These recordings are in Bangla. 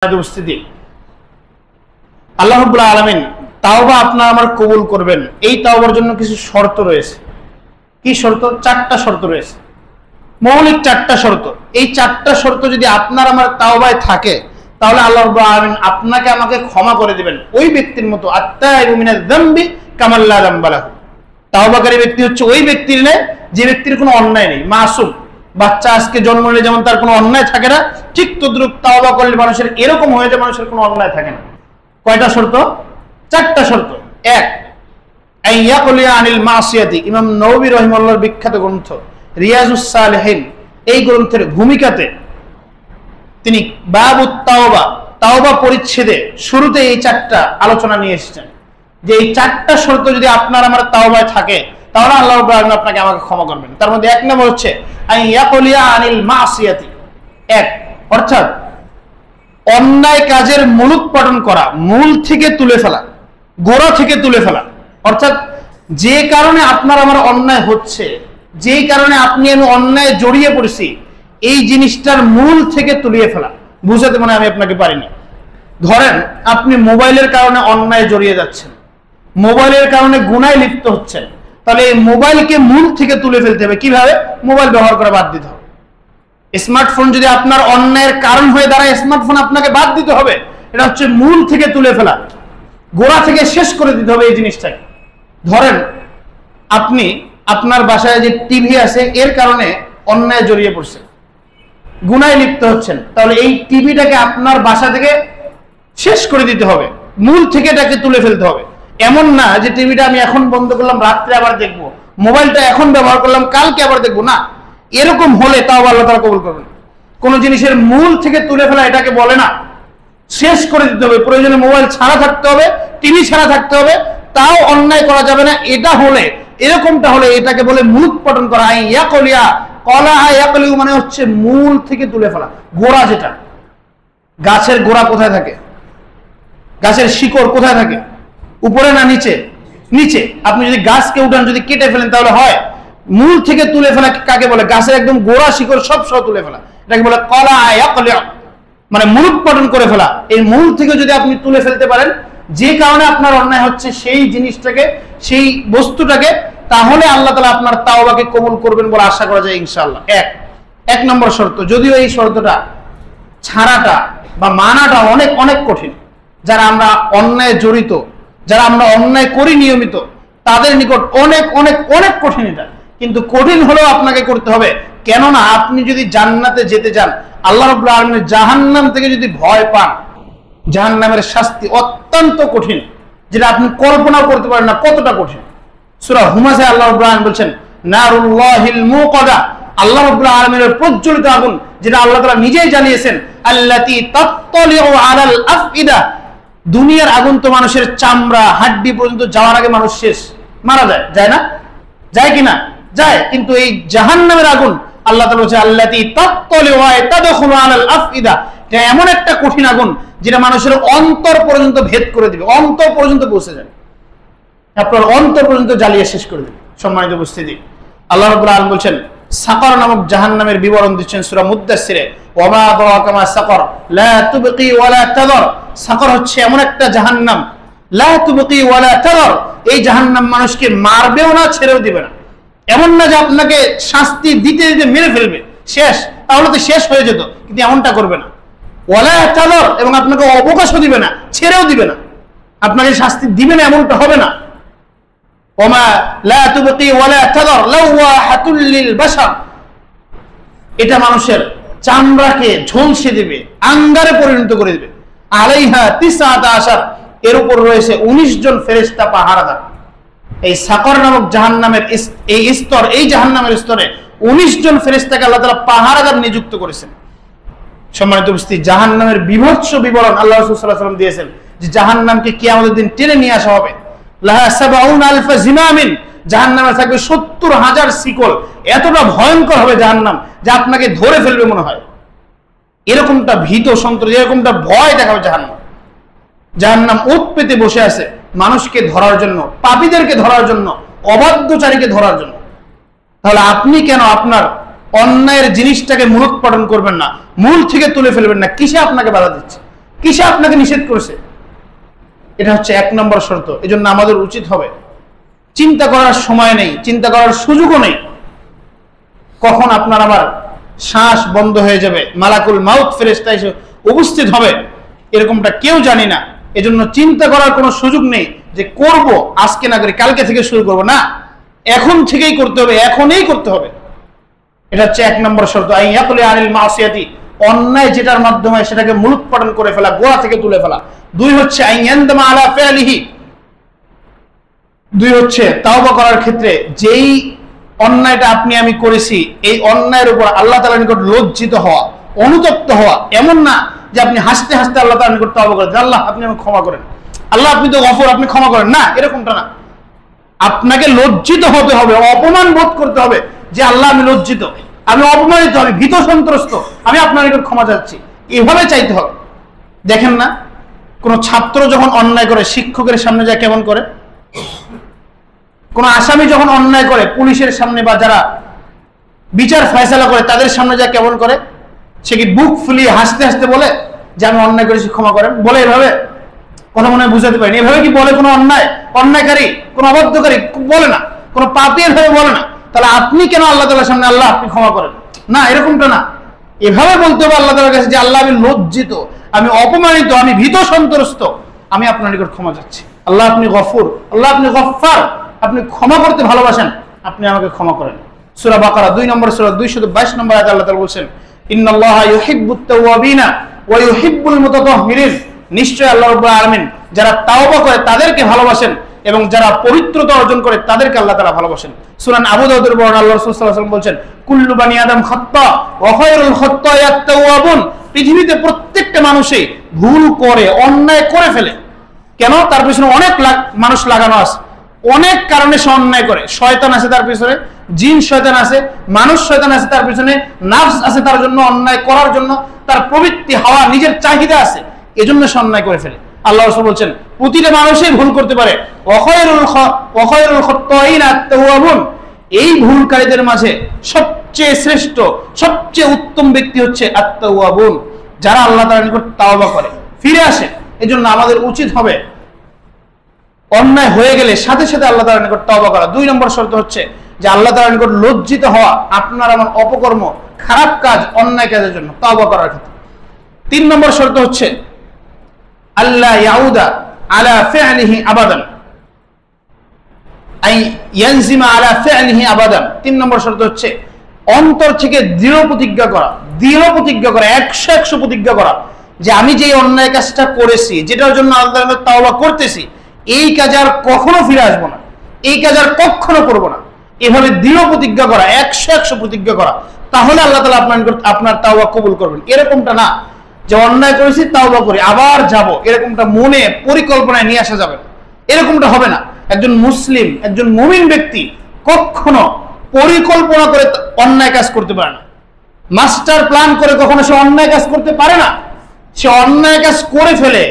উপস্থিতি আল্লাহ রাব্বুল আলামিন তাওবা আপনার আমার কবুল করবেন। এই তাওবার জন্য কিছু শর্ত রয়েছে। কি শর্ত? চারটা শর্ত রয়েছে, মৌলিক চারটা শর্ত। এই চারটা শর্ত যদি আপনার আমার তাওবায় থাকে তাহলে আল্লাহ রাব্বুল আলামিন আপনাকে আমাকে ক্ষমা করে দিবেন ওই ব্যক্তির মতো। আত্তাইবু মিনাজ যামবি কামান লা যামবা লাহু। তাওবাকারী ব্যক্তি হচ্ছে ওই ব্যক্তির নে যে ব্যক্তির কোনো অন্যায় নেই, মাসুম। বাচ্চা আজকে জন্ম নিলে যেমন তার কোনো অন্যায় থাকে না, ঠিক তদ্রুপ তাওবা করলে মানুষের এরকম হয়ে যায় মানুষের কোনো অন্যায় থাকে না। কয়টা শর্ত? চারটা শর্ত। এক, আইয়াকুলিয়া আনিল মাসিয়াতি। ইমাম নববী রাহিমাহুল্লাহর বিখ্যাত গ্রন্থ রিয়াজুস সালিহিন, এই গ্রন্থের ভূমিকাতে তিনি বাবুত তাওবা, তাওবা পরিচ্ছেদে শুরুতে এই চারটা আলোচনা নিয়ে এসেছেন যে এই চারটা শর্ত যদি আপনার আমার তাওবায় থাকে তাহলে আল্লাহ রাব্বুল আলামিন আপনাকে আমাকে ক্ষমা করবেন। তার মধ্যে এক নম্বর হচ্ছে আইয়াকুলিয়া আনিল মাসিয়াতি। এক, অর্থাৎ অন্যায় কাজের মূলোৎপাটন করা, মূল থেকে তুলে ফেলা, গোড়া থেকে তুলে ফেলা। অর্থাৎ যে কারণে আপনার আমার অন্যায় হচ্ছে, যেই কারণে আপনি আমি অন্যায় জড়িয়ে পড়ছি, এই জিনিসটার মূল থেকে তুলিয়ে ফেলা। বুঝাতে মনে আমি আপনাকে পারিনি। ধরেন আপনি মোবাইলের কারণে অন্যায় জড়িয়ে যাচ্ছেন, মোবাইলের কারণে গুনায় লিপ্ত হচ্ছেন, তাহলে এই মোবাইলকে মূল থেকে তুলে ফেলতে হবে। কিভাবে? মোবাইল ব্যবহার করা বাদ দিতে হবে। স্মার্টফোন যদি আপনার অন্যায়ের কারণ হয়ে দাঁড়ায়, স্মার্টফোন আপনাকে বাদ দিতে হবে। এটা হচ্ছে মূল থেকে তুলে ফেলা, গোড়া থেকে শেষ করে দিতে হবে এই জিনিসটাকে। ধরেন আপনি আপনার বাসায় যে টিভি আছে এর কারণে অন্যায় জড়িয়ে পড়ছেন, গুনায় লিপ্ত হচ্ছেন, তাহলে এই টিভিটাকে আপনার বাসা থেকে শেষ করে দিতে হবে, মূল থেকে এটাকে তুলে ফেলতে হবে। এমন না যে টিভিটা আমি এখন বন্ধ করলাম রাত্রে আবার দেখবো, মোবাইলটা এখন ব্যবহার করলাম কালকে আবার দেখবো, না। এরকম হলে তাও আল্লাহ তাআলা কবুল করবেন। কোন জিনিসের মূল থেকে তুলে ফেলা এটাকে বলে না, শেষ করে দিতে হবে। প্রয়োজনে মোবাইল ছাড়া থাকতে হবে, টিভি ছাড়া থাকতে হবে, তাও অন্যায় করা যাবে না। এটা হলে, এরকমটা হলে এটাকে বলে মূলোৎপাটন করা। ইয়াকুলিয়া কলা ইয়াকুলিউ মানে হচ্ছে মূল থেকে তুলে ফেলা। গোড়া যেটা, গাছের গোড়া কোথায় থাকে? গাছের শিকড় কোথায় থাকে? উপরে না নিচে? নিচে। আপনি যদি গাছকে উঠান, যদি কেটে ফেলেন তাহলে হয়। মূল থেকে তুলে ফেলা কাকে বলে? গাছের একদম গোড়া শিকড় সব সহ তুলে ফেলা, এটাকে বলে কলা ইয়াকুলিয়া, মানে মূলোৎপাটন করে ফেলা। এই মূল থেকে যদি আপনি তুলে ফেলতে পারেন যে কারণে আপনার অন্যায় হচ্ছে সেই জিনিসটাকে, সেই বস্তুটাকে, তাহলে আল্লাহ তাআলা আপনার তাওবাকে কবুল করবেন বলে আশা করা যায় ইনশাআল্লাহ। এক নম্বর শর্ত। যদিও এই শর্তটা ছাড়াটা বা মানাটা অনেক অনেক কঠিন। যারা আমরা অন্যায় জড়িত, যারা আমরা অন্যায় করি নিয়মিত, তাদের নিকট অনেক অনেক অনেক কঠিন এটা। কিন্তু কঠিন হলেও আপনাকে করতে হবে। কেননা আপনি যদি জান্নাতে যেতে চান, আল্লাহ রাব্বুল আলামিনের জাহান্নাম থেকে যদি ভয় পান, জাহান্নামের শাস্তি অত্যন্ত কঠিন, যেটা আপনি কল্পনাও করতে পারেন না কতটা কঠিন। সূরা হুমাযায় আল্লাহ রাব্বুল আলামিন বলছেন নারুল্লাহিল মুকাদা, আল্লাহ রাব্বুল আলামিনের প্রজ্বলিত আগুন, যেটা আল্লাহ তাআলা নিজেই জানিয়েছেন, আল্লাতী তাত্তালিউ আলাল আফইদা। দুনিয়ার আগুন তো মানুষের চামড়া হাড্ডি পর্যন্ত যাওয়ার আগে মানুষ শেষ, মারা যায়, যায় না? যায় কিনা? যায়। কিন্তু এই জাহান্নামের আগুন আল্লাহ তাআলা বলেছে আল্লাতী তাত্তালিউ ওয়া তাদখুলু আলাল আফইদা, এটা এমন একটা কঠিন আগুন যেটা মানুষের অন্তর পর্যন্ত ভেদ করে দিবে, অন্তর পর্যন্ত পৌঁছে যাবে, আপনার অন্তর পর্যন্ত জ্বালিয়ে শেষ করে দেবে। সম্মানিত উপস্থিতি, আল্লাহ রাব্বুল আলামিন বলছেন সাকর নামক জাহান্নামের বিবরণ দিচ্ছেন সূরা মুদ্দাসসিরে, ওয়া মা আদরাকা মা সাকর লা তুবকি ওয়া লা তাযর। সাকর হচ্ছে এমন একটা জাহান্নাম, লা তুবকি ওয়া লা তাযর, এই জাহান্নাম মানুষকে মারবেও না, ছেড়েও দিবে না। এমন না যে আপনাকে শাস্তি দিতে দিতে মেরে ফেলবে, শেষ, তাহলে তো শেষ হয়ে যেত, কিন্তু এমনটা করবে না। ওয়া লা তাযর, এবং আপনাকে অবকাশও দিবে না, ছেড়েও দিবে না, আপনাকে শাস্তি দিবে না, এমনটা হবে না। ওমা লা তুবকি ওয়া লা তাযর লাওয়াহাতুল লিল বাশার, এটা মানুষের চামড়াকে ঝলসে দিবে, আঙ্গারে পরিণত করে দিবে। আলাইহা 19, এর উপর রয়েছে 19 জন ফেরেশতা পাহারাদার। এই সাকর নামক জাহান্নামের এই স্তর, এই জাহান্নামের স্তরে 19 জন ফেরেশতাকে আল্লাহ তাআলা পাহারাদার নিযুক্ত করেছেন। সম্মানিত উপস্থিতি, জাহান্নামের বিভৎস বিবরণ আল্লাহ রাসূল সাল্লাল্লাহু আলাইহি ওয়াসাল্লাম দিয়েছেন যে জাহান্নামকে কিয়ামতের দিন টেনে নিয়ে আসা হবে। লাহা ৭০,০০০ জিমামিন, জাহান্নামে থাকবে ৭০,০০০ শিকল। এতটা ভয়ঙ্কর হবে জাহান্নাম যে আপনাকে ধরে ফেলবে মনে হয়। এরকমটা ভীত সন্ত্রস্ত, এরকমটা ভয় দেখাবে জাহান্নাম। জাহান্নাম ওত পেতে বসে আছে মানুষকে ধরার জন্য, পাপীদেরকে ধরার জন্য, অবাধ্যচারীকে ধরার জন্য। তাহলে আপনি কেন আপনার অন্যায়ের জিনিসটাকে মূলোৎপাটন করবেন না, মূল থেকে তুলে ফেলবেন না? কিসে আপনাকে বাধা দিচ্ছে? কিসে আপনাকে নিষেধ করেছে? এটা হচ্ছে 1 নম্বর শর্ত। এজন্য আমাদের উচিত হবে, চিন্তা করার সময় নেই, চিন্তা করার সুযোগও নেই, কখন আপনার আমার শ্বাস বন্ধ হয়ে যাবে, মালাকুল মাউত ফেরেশতা এসে উপস্থিত হবে, এরকমটা কেউ জানি না। এজন্য চিন্তা করার কোনো সুযোগ নেই যে করব, আজকে না করি কালকে থেকে শুরু করব, না, এখন থেকেই করতে হবে, এখনই করতে হবে। এটা হচ্ছে 1 নম্বর শর্ত। আইয়াকুলি আনিল মাসিয়াতি, অন্যায় যেটার মাধ্যমে সেটাকে মূলোৎপাটন করে ফেলা, গোড়া থেকে তুলে ফেলা। 2 হচ্ছে আইয়ান্দামা আলা ফিআলিহি, 2 হচ্ছে তাওবা করার ক্ষেত্রে যেই অন্যায়টা আপনি আমি করেছি, এই অন্যায়ের উপর আল্লাহ তাআলার নিকট লজ্জিত হওয়া, অনুতপ্ত হওয়া। এমন না যে আপনি হাসতে হাসতে আল্লাহ তাআলার নিকট তওবা করেন, আল্লাহ আপনি আমাকে ক্ষমা করেন, আল্লাহ আপনি তো গফুর, আপনি ক্ষমা করেন, না, এরকমটা না। আপনাকে লজ্জিত হতে হবে, অপমান বোধ করতে হবে যে আল্লাহ আমি লজ্জিত, আমি অপমানিত, আমি ভীত সন্ত্রস্ত, আমি আপনার নিকট ক্ষমা চাচ্ছি, এভাবে চাইতে হবে। দেখেন না, কোন ছাত্র যখন অন্যায় করে শিক্ষকের সামনে যায় কেমন করে, কোন আসামি যখন অন্যায় করে পুলিশের সামনে বা যারা বিচার ফয়সালা করে তাদের সামনে যায় কেমন করে? সে কি বুক ফুলিয়ে হাসতে হাসতে বলে যে আমি অন্যায় করেছি, ক্ষমা করেন? বলে এভাবে? কথা মনে হয় বুঝাতে পারিনি। এভাবে কি বলে কোনো অন্যায়কারী, কোন অবাধ্যকারী? বলে না। কোন পাপী এভাবে বলে না। তাহলে আপনি কেন আল্লাহ তাআলার সামনে আল্লাহ আপনি ক্ষমা করেন? না, এরকমটা না। এভাবে বলতে হবে আল্লাহ তাআলার কাছে যে আল্লাহ আমি লজ্জিত, আমি অপমানিত, আমি ভীত সন্ত্রস্ত, আমি আপনার নিকট ক্ষমা চাচ্ছি। আল্লাহ আপনি গফুর, আল্লাহ আপনি গফফার, আপনি ক্ষমা করতে ভালোবাসেন, আপনি আমাকে ক্ষমা করেন। সূরা বাকারা 2 নম্বর সূরা 222 নম্বর আয়াতে আল্লাহ তাআলা বলেন, ইন্নাল্লাহা ইউহিব্বুত তাওয়াবিনা ওয়া ইউহিব্বুল মুতাতাহহিরিন, নিশ্চয় আল্লাহ রাব্বুল আলামিন যারা তাওবা করে তাদেরকে ভালোবাসেন এবং যারা পবিত্রতা অর্জন করে তাদেরকে আল্লাহ তাআলা ভালোবাসেন। সূরা আবু দাউদের বর্ণনা আল্লাহ রাসূল সাল্লাল্লাহু আলাইহি ওয়াসাল্লাম বলেন, কুল্লু বানি আদম খাত্তা ওয়া খায়রুল খাত্তায়াত তাওয়াবুন, পৃথিবীতে প্রত্যেকটা মানুষই ভুল করে, অন্যায় করে ফেলে। কেন? তার পিছনে অনেক মানুষ লাগানো আছে, অনেক কারণে সে অন্যায় করে। শয়তান আছে তার পিছনে, জিন শয়তান আছে, মানুষ শয়তান আছে তার পিছনে, নাফস আছে তার জন্য অন্যায় করার জন্য, তার প্রবৃত্তি হাওয়া নিজের চাহিদা আছে, এজন্য সে অন্যায় করে ফেলে। আল্লাহ রাসূল বলেন প্রতিটা মানুষই ভুল করতে পারে। ওয়াখায়রুল খাত্তাইনা আত-তাওয়াবুন, এই ভুলকারীদের মাঝে সবচেয়ে শ্রেষ্ঠ, সবচেয়ে উত্তম ব্যক্তি হচ্ছে আত-তাওয়াবুন, যারা আল্লাহ তাআলার নিকট তাওবা করে, ফিরে আসে। এজন্য আমাদের উচিত হবে অন্যায় হয়ে গেলে সাথে সাথে আল্লাহ তাআলার নিকট তওবা করা। 2 নম্বর শর্ত হচ্ছে যে আল্লাহ তাআলার নিকট লজ্জিত হওয়া, আপনার আমার অপকর্ম, খারাপ কাজ, অন্যায় কাজের জন্য তওবা করার ক্ষেত্রে। 3 নম্বর শর্ত হচ্ছে আল্লাহ ইয়াউদা আলা ফি'লিহি আবাদান, আই ইয়ানজিমা আলা ফি'লিহি আবাদান। 3 নম্বর শর্ত হচ্ছে অন্তর থেকে দৃঢ় প্রতিজ্ঞা করা, 100 প্রতিজ্ঞা করা যে আমি যে অন্যায় কাজটা করেছি, যেটার জন্য আল্লাহর নিকট তওবা করতেছি, এই কাজে আর কখনো ফিরে আসবো না, এই কাজ আর কখনো করবো না। এভাবে দৃঢ় প্রতিজ্ঞা করা, 100 প্রতিজ্ঞা করা, তাহলে আল্লাহ তাআলা আপনার তাওবা কবুল করবেন। এরকমটা না যে অন্যায় করেছি তাওবা করি আবার যাব, এরকমটা মনে পরিকল্পনায় নিয়ে আসা যাবে না, এরকমটা হবে না। একজন মুসলিম, একজন মুমিন ব্যক্তি কখনো পরিকল্পনা করে অন্যায় কাজ করতে পারে না, মাস্টার প্ল্যান করে কখনো সে অন্যায় কাজ করতে পারে না। সে অন্যায় কাজ করে ফেলে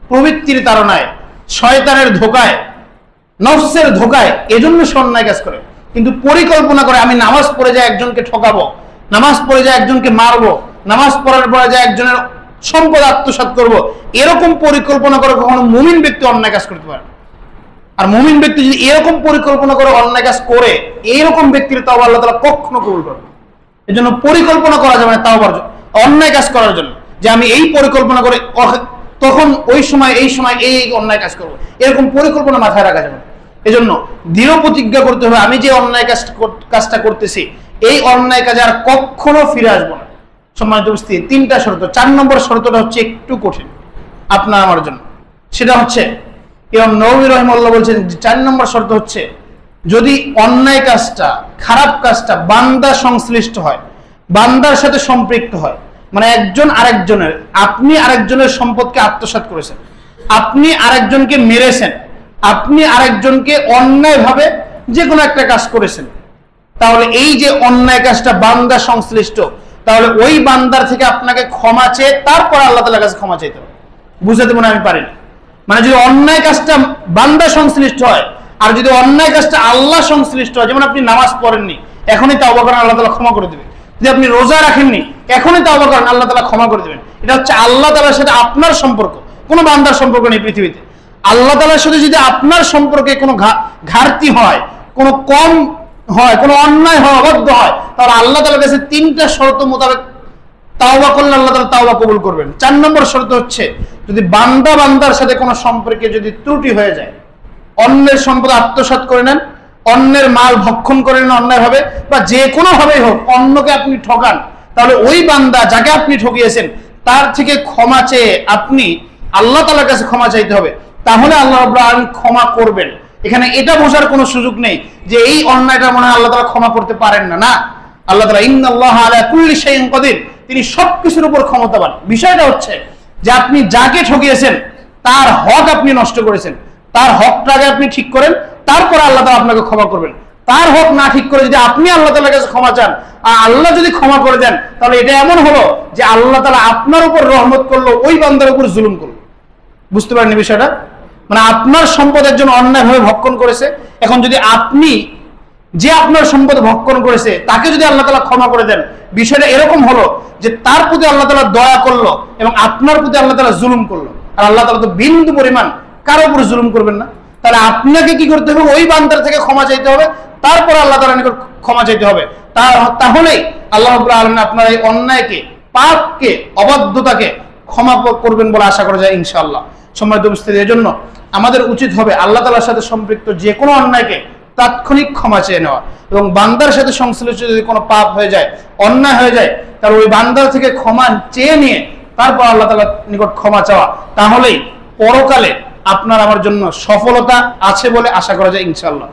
প্রবৃত্তির তাড়নায়, শয়তানের ধোকায়, নফসের ধোকায়, এজন্য সে অন্যায় কাজ করে। কিন্তু পরিকল্পনা করে আমি নামাজ পড়ে যায় একজনকে ঠকাবো, নামাজ পড়ে যায় একজনকে মারবো, নামাজ পড়ার পরে যায় একজনের সম্পদ আত্মসাৎ করব, এরকম পরিকল্পনা করে কখনো মুমিন ব্যক্তি অন্যায় কাজ করতে পারে। আর মুমিন ব্যক্তি যদি এরকম পরিকল্পনা করে অন্যায় কাজ করে, এইরকম ব্যক্তির তাওবা আল্লাহ তাআলা কখনো কবুল করবে না। এজন্য পরিকল্পনা করা যাবে না তাওবার জন্য, অন্যায় কাজ করার জন্য, যে আমি এই পরিকল্পনা করে তখন ওই সময় এই সময় এই অন্যায় কাজ করবো, এরকম পরিকল্পনা মাথায় রাখা যাবে না। এজন্য দৃঢ় প্রতিজ্ঞা করতে হবে আমি যে অন্যায় কাজটা করতেছি, এই অন্যায় কাজে আর কখনো ফিরে আসবো না। সম্মানিত উপস্থিতি, 3টা শর্ত। 4 নম্বর শর্তটা হচ্ছে একটু কঠিন আপনার আমার জন্য, সেটা হচ্ছে ইমাম নববী রাহিমাহুল্লাহ বলছেন 4 নম্বর শর্ত হচ্ছে যদি অন্যায় কাজটা, খারাপ কাজটা বান্দা সংশ্লিষ্ট হয়, বান্দার সাথে সম্পৃক্ত হয়, মানে একজন আরেকজনের, আপনি আরেকজনের সম্পদকে আত্মসাৎ করেছেন, আপনি আরেকজনকে মেরেছেন, আপনি আরেকজনকে অন্যায়ভাবে যে কোনো একটা কাজ করেছেন, তাহলে এই যে অন্যায় কাজটা বান্দা সংশ্লিষ্ট, তাহলে ওই বান্দার থেকে আপনাকে ক্ষমা চেয়ে তারপর আল্লাহ তাআলার কাছে ক্ষমা চাইতে হবে। বুঝাতে মনে আমি পারিনি, মানে যদি অন্যায় কাজটা বান্দা সংশ্লিষ্ট হয় আর যদি অন্যায় কাজটা আল্লাহ সংশ্লিষ্ট হয়, যেমন আপনি নামাজ পড়েননি, এখনই তাওবা করেন, আল্লাহ তাআলা ক্ষমা করে দেবেন। যদি আপনি রোজা রাখেননি, এখনই তাওবা করেন, আল্লাহ তাআলা ক্ষমা করে দেবেন। এটা হচ্ছে আল্লাহ তাআলার সাথে আপনার সম্পর্ক, কোনো বান্দার সম্পর্ক নেই পৃথিবীতে। আল্লাহ তাআলার সাথে যদি আপনার সম্পর্কে কোনো ঘাটতি হয়, কোনো কম হয়, কোনো অন্যায় হয়, অবাধ্য হয়, তাহলে আল্লাহ তাআলার কাছে 3টা শর্ত মোতাবেক তাওবা করলে আল্লাহ তাআলা তাওবা কবুল করবেন। 4 নম্বর শর্ত হচ্ছে যদি বান্দার সাথে কোনো সম্পর্কে যদি ত্রুটি হয়ে যায়, অন্যের সম্পদ আত্মসাৎ করে নেন, অন্যের মাল ভক্ষণ করে নেন অন্যায় ভাবে, বা যে কোনো ভাবেই হোক অন্যকে আপনি ঠকান, তাহলে ওই বান্দা যাকে আপনি ঠকিয়েছেন তার থেকে ক্ষমা চেয়ে আপনি আল্লাহ তাআলার কাছে ক্ষমা চাইতে হবে, তাহলে আল্লাহ রাব্বুল আলামিন ক্ষমা করবেন। এখানে এটা বোঝার কোনো সুযোগ নেই যে এই অন্যায়টা মনে হয় আল্লাহ তাআলা ক্ষমা করতে পারেন না। না, আল্লাহ তাআলা ইন্নাল্লাহা আলা কুল্লি শাইইন কাদির, তিনি সবকিছুর উপর ক্ষমতাবান। বিষয়টা হচ্ছে যে আপনি যাকে ঠকিয়েছেন তার হক আপনি নষ্ট করেছেন, তার হকটাকে আপনি ঠিক করেন, তারপর আল্লাহ তাআলা আপনাকে ক্ষমা করবেন। তার হক না ঠিক করে যদি আপনি আল্লাহ তাআলার কাছে ক্ষমা চান আর আল্লাহ যদি ক্ষমা করে দেন, তাহলে এটা এমন হলো যে আল্লাহ তাআলা আপনার উপর রহমত করলো, ওই বান্দার উপর জুলুম করলো। বুঝতে পারেন বিষয়টা? মানে আপনার সম্পদের জন্য অন্যায়ভাবে ভক্ষণ করেছে, এখন যদি আপনি যে আপনার সম্পদ ভক্ষণ করেছে তাকে যদি আল্লাহ তাআলা ক্ষমা করে দেন, বিষয়টা এরকম হলো যে তার প্রতি আল্লাহ তাআলা দয়া করলো এবং আপনার প্রতি আল্লাহ তাআলা জুলুম করলো। আর আল্লাহ তাআলা তো বিন্দু পরিমাণ কারো উপর জুলুম করবেন না। তাহলে আপনাকে কি করতে হবে? ওই বান্দার থেকে ক্ষমা চাইতে হবে, তারপর আল্লাহ তাআলার নিকট ক্ষমা চাইতে হবে। তাহলেই আল্লাহ রাব্বুল আলামিন আপনার এই অন্যায়কে, পাপকে, অবাধ্যতাকে ক্ষমা করবেন বলে আশা করা যায় ইনশাআল্লাহ। সম্মানিত উপস্থিতি, এজন্য আমাদের উচিত হবে আল্লাহ তাআলার সাথে সম্পৃক্ত যে কোনো অন্যায়কে তাৎক্ষণিক ক্ষমা চেয়ে নেওয়া, এবং বান্দার সাথে সংশ্লিষ্ট যদি কোনো পাপ হয়ে যায়, অন্যায় হয়ে যায়, তাহলে ওই বান্দার থেকে ক্ষমা চেয়ে নিয়ে তারপর আল্লাহ তাআলার নিকট ক্ষমা চাওয়া। তাহলেই পরকালে আপনার আমার জন্য সফলতা আছে বলে আশা করা যায় ইনশাআল্লাহ।